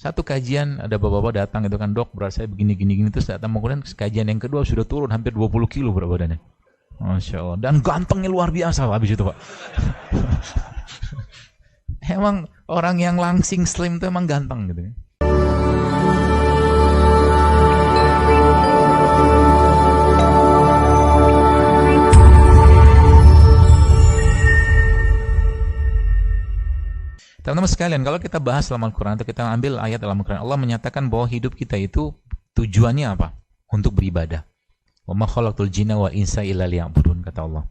Satu kajian ada bapak-bapak datang itu kan, dok berat saya begini-gini terus datang, kemudian kajian yang kedua sudah turun hampir 20 kilo berat badannya. Masya Allah. Dan gantengnya luar biasa habis itu Pak. Emang orang yang langsing slim itu emang ganteng gitu. Teman-teman sekalian, kalau kita bahas dalam Al-Quran atau kita ambil ayat dalam Al-Quran, Allah menyatakan bahwa hidup kita itu tujuannya apa? Untuk beribadah. Wa ma khalaqtul jinna wal insa illa liya'budun, kata Allah.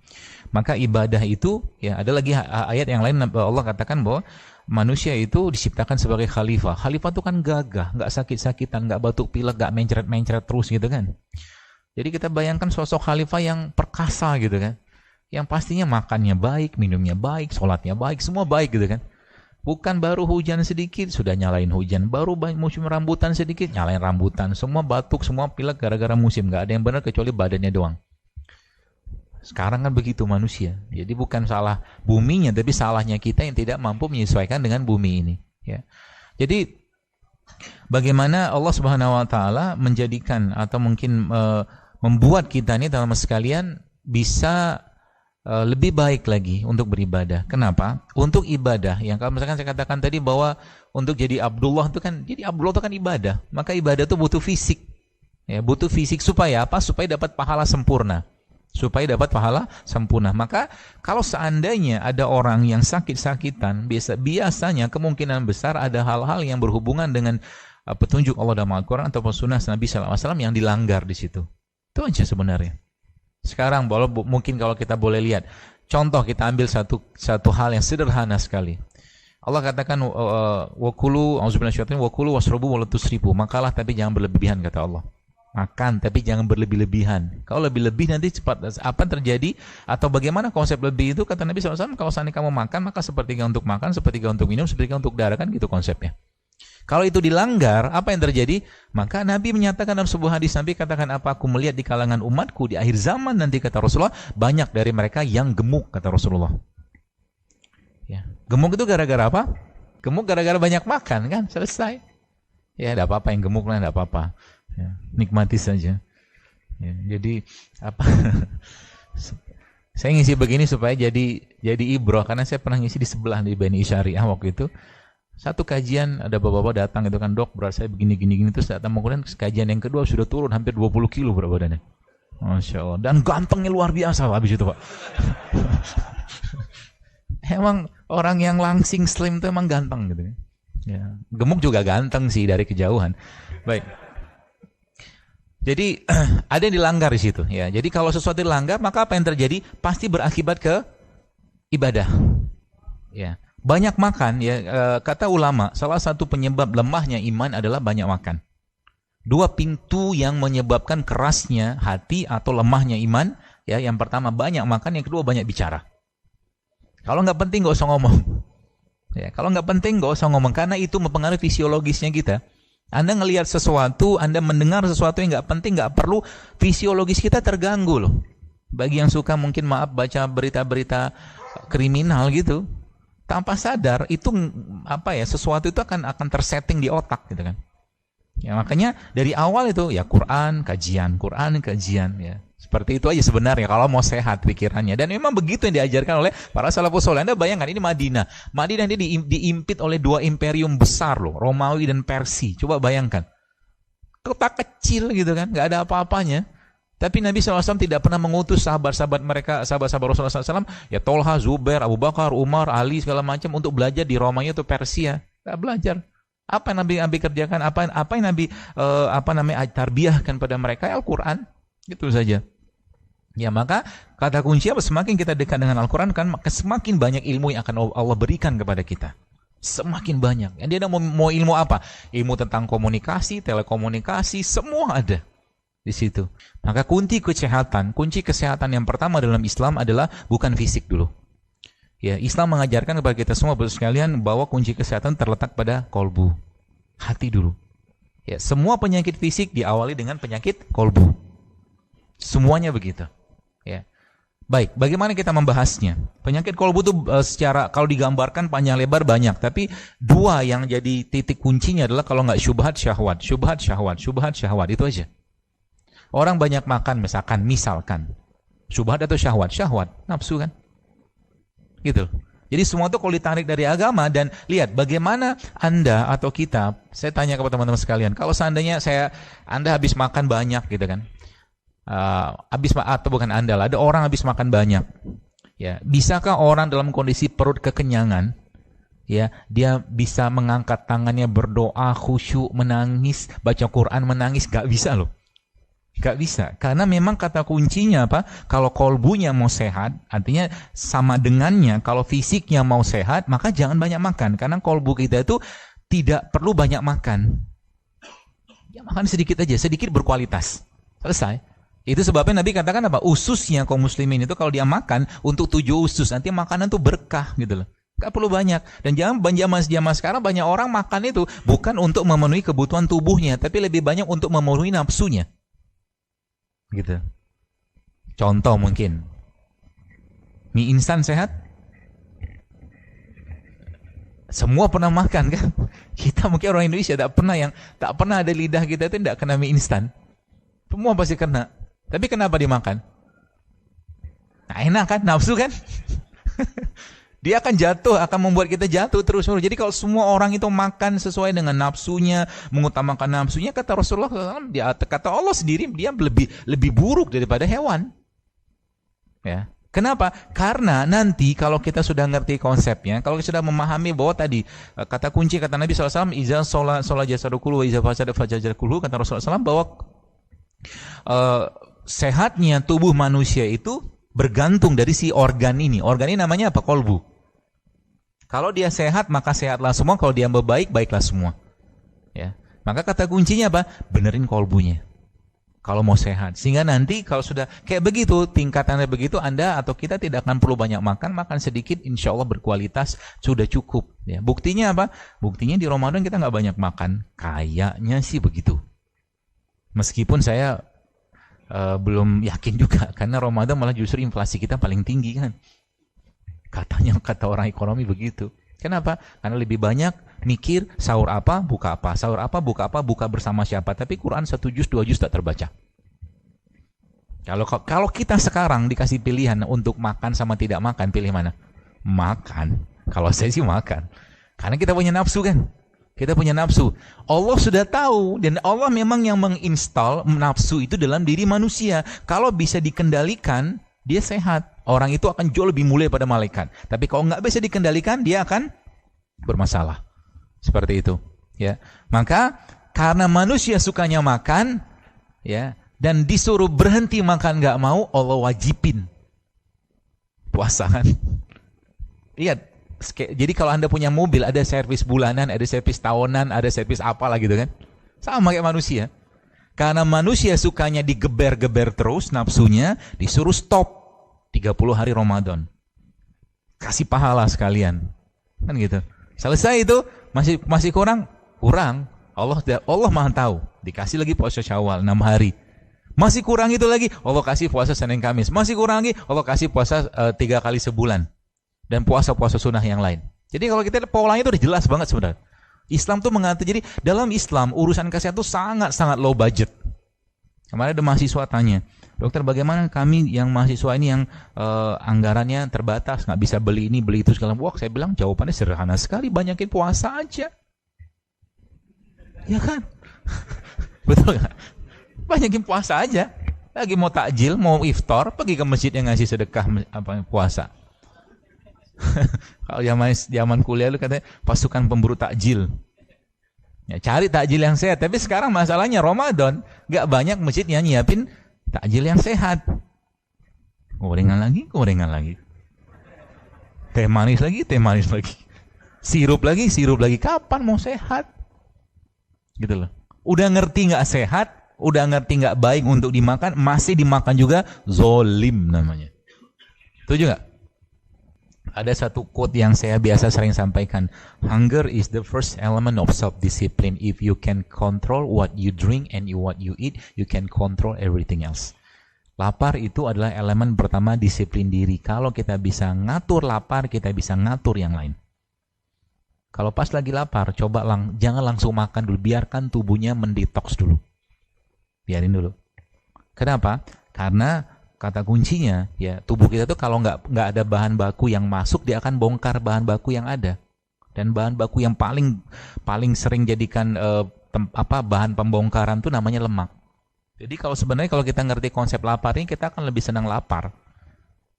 Maka ibadah itu, ya ada lagi ayat yang lain Allah katakan bahwa manusia itu diciptakan sebagai khalifah. Khalifah itu kan gagah, nggak sakit-sakitan, nggak batuk pilek, nggak mencret-mencret terus gitu kan. Jadi kita bayangkan sosok khalifah yang perkasa gitu kan. Yang pastinya makannya baik, minumnya baik, sholatnya baik, semua baik gitu kan. Bukan baru hujan sedikit sudah nyalain hujan, baru musim rambutan sedikit nyalain rambutan, semua batuk, semua pilek gara-gara musim, nggak ada yang benar kecuali badannya doang. Sekarang kan begitu manusia, jadi bukan salah buminya, tapi salahnya kita yang tidak mampu menyesuaikan dengan bumi ini. Ya, jadi bagaimana Allah Subhanahu Wa Taala menjadikan atau mungkin membuat kita ini dalam sekalian bisa lebih baik lagi untuk beribadah. Kenapa? Untuk ibadah. Yang kalau misalkan saya katakan tadi bahwa untuk jadi Abdullah itu kan, jadi Abdullah itu kan ibadah. Maka ibadah itu butuh fisik. Ya, butuh fisik supaya apa? Supaya dapat pahala sempurna. Supaya dapat pahala sempurna. Maka kalau seandainya ada orang yang sakit-sakitan, biasanya kemungkinan besar ada hal-hal yang berhubungan dengan petunjuk Allah dalam Al-Quran atau sunnah Nabi SAW yang dilanggar di situ. Itu aja sebenarnya. Sekarang mungkin kalau kita boleh lihat contoh, kita ambil satu hal yang sederhana sekali. Allah katakan wakulu wakulu wasrobu walatusribu, makalah tapi jangan berlebihan, kata Allah. Makan tapi jangan berlebih-lebihan. Kalau lebih-lebih nanti cepat apa terjadi atau bagaimana konsep lebih itu, kata Nabi SAW, kalau seandainya kamu makan maka sepertiga untuk makan, sepertiga untuk minum, sepertiga untuk darah, kan gitu konsepnya. Kalau itu dilanggar, apa yang terjadi? Maka Nabi menyatakan dalam sebuah hadis, Nabi katakan, apa aku melihat di kalangan umatku di akhir zaman nanti, kata Rasulullah, banyak dari mereka yang gemuk, kata Rasulullah. Ya. Gemuk itu gara-gara apa? Gemuk gara-gara banyak makan, kan? Selesai. Ya, tidak apa-apa yang gemuk lah, tidak apa-apa. Ya, nikmati saja. Ya, jadi apa? Saya ngisi begini supaya jadi ibroh, karena saya pernah ngisi di sebelah di Bani Syariah waktu itu. Satu kajian ada bapak-bapak datang itu kan, dok berat saya begini-gini terus datang, kemudian kajian yang kedua sudah turun hampir 20 kilo berat badannya. Masya Allah. Dan gantengnya luar biasa habis itu Pak. Emang orang yang langsing slim itu emang ganteng gitu. Ya. Gemuk juga ganteng sih dari kejauhan. Baik. Jadi ada yang dilanggar di situ. Ya. Jadi kalau sesuatu dilanggar, maka apa yang terjadi? Pasti berakibat ke ibadah. Ya. Banyak makan, ya, kata ulama, salah satu penyebab lemahnya iman adalah banyak makan. Dua pintu yang menyebabkan kerasnya hati atau lemahnya iman, ya, yang pertama banyak makan, yang kedua banyak bicara. Kalau nggak penting nggak usah ngomong. Ya, kalau nggak penting nggak usah ngomong, karena itu mempengaruhi fisiologisnya kita. Anda ngelihat sesuatu, Anda mendengar sesuatu yang nggak penting, nggak perlu, fisiologis kita terganggu loh. Bagi yang suka mungkin baca berita-berita kriminal gitu, tanpa sadar itu apa ya, sesuatu itu akan tersetting di otak gitu kan. Ya makanya dari awal itu ya Quran kajian ya. Seperti itu aja sebenarnya kalau mau sehat pikirannya, dan memang begitu yang diajarkan oleh para salafus saleh. Anda bayangkan ini Madinah ini diimpit oleh dua imperium besar loh, Romawi dan Persia. Coba bayangkan. Kota kecil gitu kan, nggak ada apa-apanya. Tapi Nabi SAW tidak pernah mengutus sahabat-sahabat mereka, sahabat-sahabat Rasulullah SAW, ya Tolha, Zubair, Abu Bakar, Umar, Ali, segala macam untuk belajar di Romanya atau Persia. Tidak belajar. Apa yang Nabi kerjakan? Apa yang Nabi tarbiyahkan pada mereka? Al-Quran. Itu saja. Ya maka kata kunci apa? Semakin kita dekat dengan Al-Quran, kan semakin banyak ilmu yang akan Allah berikan kepada kita. Semakin banyak. Yang dia mau ilmu apa? Ilmu tentang komunikasi, telekomunikasi, semua ada di situ. Maka kunci kesehatan yang pertama dalam Islam adalah bukan fisik dulu. Ya, Islam mengajarkan kepada kita semua sekalian bahwa kunci kesehatan terletak pada kolbu, hati dulu. Ya, semua penyakit fisik diawali dengan penyakit kolbu. Semuanya begitu. Ya. Baik, bagaimana kita membahasnya? Penyakit kolbu itu secara kalau digambarkan panjang lebar banyak, tapi dua yang jadi titik kuncinya adalah kalau nggak syubhat syahwat, syubhat syahwat, syubhat syahwat, itu aja. Orang banyak makan misalkan, syubhat atau syahwat, syahwat, nafsu kan? Gitu. Jadi semua itu kalau ditarik dari agama dan lihat bagaimana Anda atau kita, saya tanya kepada teman-teman sekalian, kalau seandainya Anda habis makan banyak gitu kan, atau bukan Anda lah, ada orang habis makan banyak, ya bisakah orang dalam kondisi perut kekenyangan, ya dia bisa mengangkat tangannya berdoa khusyuk menangis baca Quran menangis? Gak bisa loh, gak bisa, karena memang kata kuncinya apa? Kalau kolbunya mau sehat, artinya sama dengannya kalau fisiknya mau sehat, maka jangan banyak makan, karena kolbu kita itu tidak perlu banyak makan, ya makan sedikit aja, sedikit berkualitas, selesai. Itu sebabnya Nabi katakan apa? Ususnya kaum muslimin itu kalau dia makan untuk 7 usus, nanti makanan tuh berkah gitu loh. Gak perlu banyak. Dan zaman sekarang banyak orang makan itu bukan untuk memenuhi kebutuhan tubuhnya, tapi lebih banyak untuk memenuhi nafsunya. Gitu. Contoh mungkin mie instan sehat? Semua pernah makan kan? Kita mungkin orang Indonesia tak pernah ada lidah kita itu tidak kena mie instan. Semua pasti kena. Tapi kenapa dimakan? Nah, enak kan? Nafsu kan? Dia akan jatuh, akan membuat kita jatuh terus-menerus. Jadi kalau semua orang itu makan sesuai dengan nafsunya, mengutamakan nafsunya, kata Rasulullah SAW, kata Allah sendiri, dia lebih buruk daripada hewan. Ya. Kenapa? Karena nanti kalau kita sudah ngerti konsepnya, kalau kita sudah memahami bahwa tadi kata kunci kata Nabi SAW, iza sholat jasadukulu wa iza fasada fajajakulu, kata Rasulullah SAW bahwa sehatnya tubuh manusia itu bergantung dari si organ ini. Organ ini namanya apa? Kolbu. Kalau dia sehat, maka sehatlah semua. Kalau dia baik, baiklah semua. Ya. Maka kata kuncinya apa? Benerin kolbunya. Kalau mau sehat. Sehingga nanti kalau sudah kayak begitu, tingkatannya begitu, Anda atau kita tidak akan perlu banyak makan sedikit, insya Allah berkualitas, sudah cukup. Ya. Buktinya apa? Buktinya di Ramadan kita nggak banyak makan. Kayaknya sih begitu. Meskipun saya belum yakin juga, karena Ramadan malah justru inflasi kita paling tinggi kan. Katanya, kata orang ekonomi begitu. Kenapa? Karena lebih banyak mikir sahur apa, buka apa, sahur apa, buka bersama siapa. Tapi Quran 1 juz, 2 juz tak terbaca. Kalau kita sekarang dikasih pilihan untuk makan sama tidak makan, pilih mana? Makan. Kalau saya sih makan. Karena kita punya nafsu kan. Kita punya nafsu. Allah sudah tahu dan Allah memang yang menginstal nafsu itu dalam diri manusia. Kalau bisa dikendalikan, dia sehat. Orang itu akan jauh lebih mulia pada malaikat. Tapi kalau nggak bisa dikendalikan, dia akan bermasalah. Seperti itu. Ya. Maka karena manusia sukanya makan, ya, dan disuruh berhenti makan nggak mau, Allah wajibin puasa kan. Lihat. Jadi kalau Anda punya mobil, ada servis bulanan, ada servis tahunan, ada servis apalah gitu kan. Sama kayak manusia. Karena manusia sukanya digeber-geber terus nafsunya, disuruh stop 30 hari Ramadan. Kasih pahala sekalian. Kan gitu. Selesai itu, masih kurang? Kurang. Allah Maha tahu. Dikasih lagi puasa Syawal 6 hari. Masih kurang itu lagi, Allah kasih puasa Senin Kamis. Masih kurang lagi, Allah kasih puasa 3 kali sebulan. Dan puasa-puasa sunnah yang lain. Jadi kalau kita polanya itu udah jelas banget sebenarnya. Islam tuh mengatur, jadi dalam Islam urusan kesehatan itu sangat-sangat low budget. Kemarin ada mahasiswa tanya, dokter bagaimana kami yang mahasiswa ini yang anggarannya terbatas, nggak bisa beli ini, beli itu segala macam. Wah, saya bilang jawabannya sederhana sekali, banyakin puasa aja. Ya kan? Betul nggak? Banyakin puasa aja. Lagi mau takjil, mau iftar, pergi ke masjid yang ngasih sedekah puasa. Kalau zaman kuliah lu katanya pasukan pemburu takjil. Ya, cari takjil yang sehat. Tapi sekarang masalahnya Ramadan, nggak banyak masjid yang nyiapin takjil yang sehat. Gorengan lagi. Teh manis lagi. Sirup lagi. Kapan mau sehat? Gitu loh. Udah ngerti nggak sehat, udah ngerti nggak baik untuk dimakan, masih dimakan juga, zolim namanya. Setuju nggak? Ada satu quote yang saya biasa sering sampaikan. Hunger is the first element of self-discipline. If you can control what you drink and what you eat, you can control everything else. Lapar itu adalah elemen pertama disiplin diri. Kalau kita bisa ngatur lapar, kita bisa ngatur yang lain. Kalau pas lagi lapar, coba jangan langsung makan dulu. Biarkan tubuhnya mendetoks dulu. Biarin dulu. Kenapa? Karena kata kuncinya, ya tubuh kita tuh kalau nggak ada bahan baku yang masuk, dia akan bongkar bahan baku yang ada. Dan bahan baku yang paling sering jadikan bahan pembongkaran tuh namanya lemak. Jadi sebenarnya kalau kita ngerti konsep lapar ini, kita akan lebih senang lapar.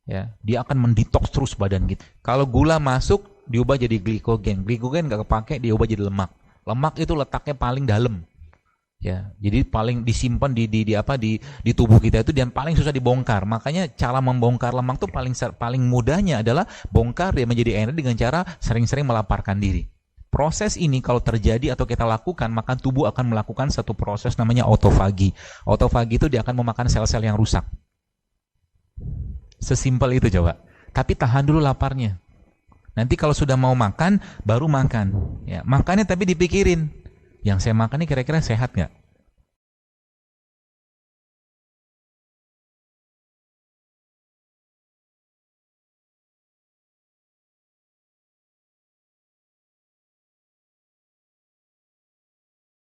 Ya, dia akan mendetoks terus badan kita. Kalau gula masuk, diubah jadi glikogen. Glikogen nggak kepake, diubah jadi lemak. Lemak itu letaknya paling dalam. Ya, jadi paling disimpan di tubuh kita itu dan paling susah dibongkar. Makanya cara membongkar lemak tuh paling mudahnya adalah bongkar dia menjadi energi dengan cara sering-sering melaparkan diri. Proses ini kalau terjadi atau kita lakukan, maka tubuh akan melakukan satu proses namanya autofagi. Autofagi itu dia akan memakan sel-sel yang rusak. Sesimpel itu coba. Tapi tahan dulu laparnya. Nanti kalau sudah mau makan, baru makan. Ya, makannya tapi dipikirin. Yang saya makan ini kira-kira sehat nggak?